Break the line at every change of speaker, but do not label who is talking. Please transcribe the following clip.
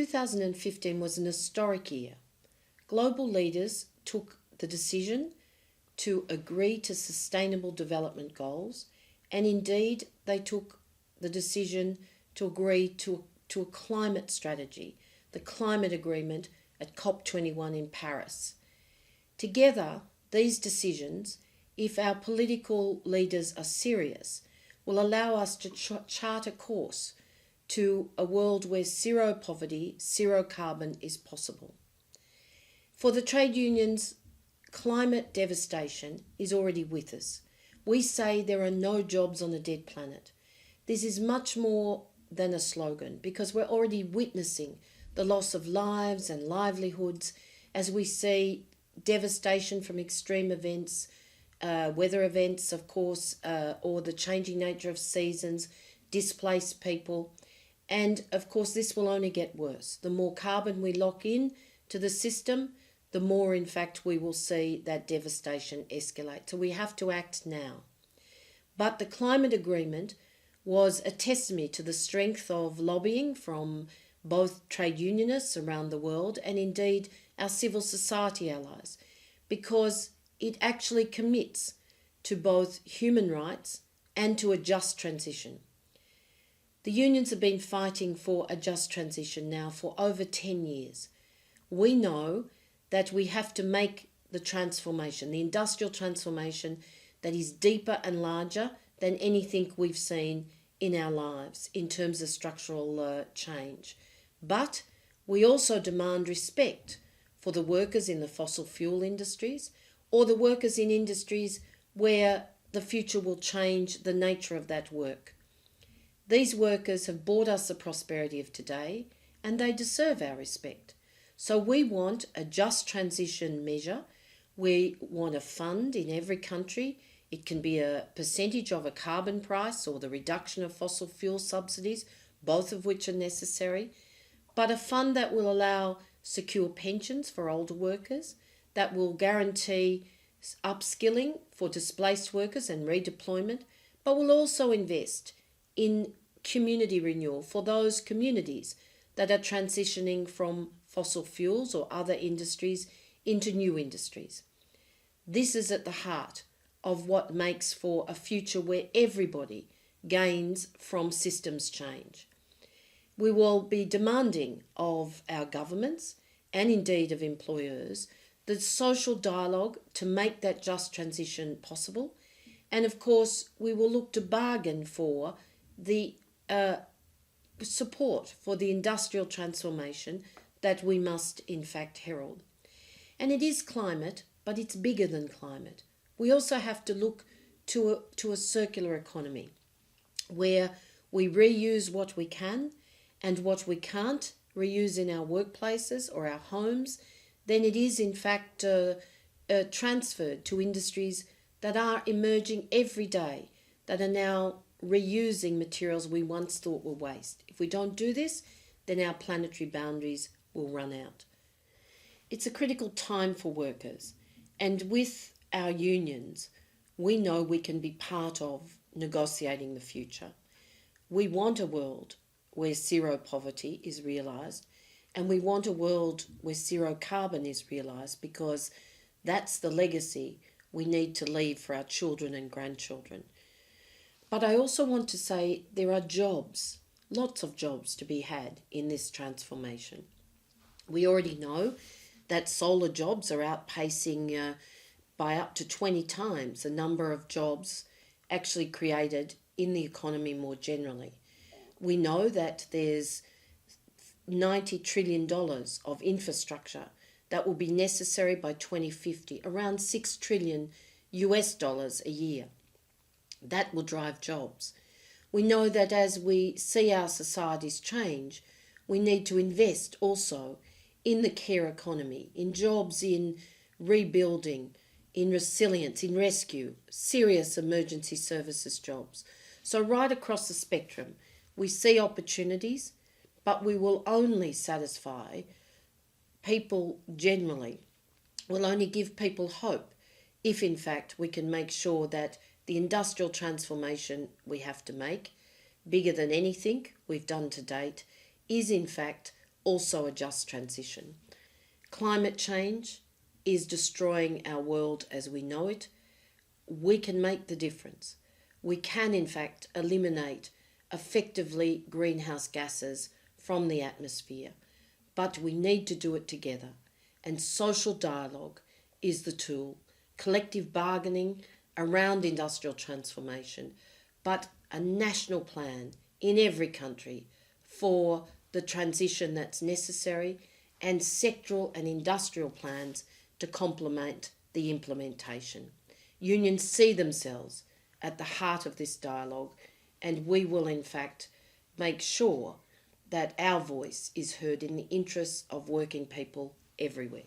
2015 was an historic year. Global leaders took the decision to agree to sustainable development goals, and indeed they took the decision to agree to a climate strategy, the climate agreement at COP21 in Paris. Together, these decisions, if our political leaders are serious, will allow us to chart a course to a world where zero poverty, zero carbon is possible. For the trade unions, climate devastation is already with us. We say there are no jobs on a dead planet. This is much more than a slogan, because we're already witnessing the loss of lives and livelihoods as we see devastation from extreme events, weather events, of course, or the changing nature of seasons, displaced people. And of course, this will only get worse. The more carbon we lock in to the system, the more, in fact, we will see that devastation escalate. So we have to act now. But the climate agreement was a testimony to the strength of lobbying from both trade unionists around the world and indeed our civil society allies, because it actually commits to both human rights and to a just transition. The unions have been fighting for a just transition now for over 10 years. We know that we have to make the transformation, the industrial transformation that is deeper and larger than anything we've seen in our lives in terms of structural change. But we also demand respect for the workers in the fossil fuel industries or the workers in industries where the future will change the nature of that work. These workers have brought us the prosperity of today, and they deserve our respect. So we want a just transition measure. We want a fund in every country. It can be a percentage of a carbon price or the reduction of fossil fuel subsidies, both of which are necessary, but a fund that will allow secure pensions for older workers, that will guarantee upskilling for displaced workers and redeployment, but will also invest in community renewal for those communities that are transitioning from fossil fuels or other industries into new industries. This is at the heart of what makes for a future where everybody gains from systems change. We will be demanding of our governments and indeed of employers the social dialogue to make that just transition possible. And of course, we will look to bargain for the support for the industrial transformation that we must in fact herald. And it is climate, but it's bigger than climate. We also have to look to a circular economy where we reuse what we can, and what we can't reuse in our workplaces or our homes, then it is in fact transferred to industries that are emerging every day, that are now reusing materials we once thought were waste. If we don't do this, then our planetary boundaries will run out. It's a critical time for workers, and with our unions, we know we can be part of negotiating the future. We want a world where zero poverty is realised, and we want a world where zero carbon is realised, because that's the legacy we need to leave for our children and grandchildren. But I also want to say there are jobs, lots of jobs to be had in this transformation. We already know that solar jobs are outpacing by up to 20 times the number of jobs actually created in the economy more generally. We know that there's $90 trillion of infrastructure that will be necessary by 2050, around $6 trillion a year. That will drive jobs. We know that as we see our societies change, we need to invest also in the care economy, in jobs in rebuilding, in resilience, in rescue, serious emergency services jobs. So right across the spectrum, we see opportunities, but we will only satisfy people generally. We'll only give people hope if in fact we can make sure that the industrial transformation we have to make, bigger than anything we've done to date, is in fact also a just transition. Climate change is destroying our world as we know it. We can make the difference. We can, in fact, eliminate effectively greenhouse gases from the atmosphere, but we need to do it together. And social dialogue is the tool, collective bargaining around industrial transformation, but a national plan in every country for the transition that's necessary, and sectoral and industrial plans to complement the implementation. Unions see themselves at the heart of this dialogue, and we will in fact make sure that our voice is heard in the interests of working people everywhere.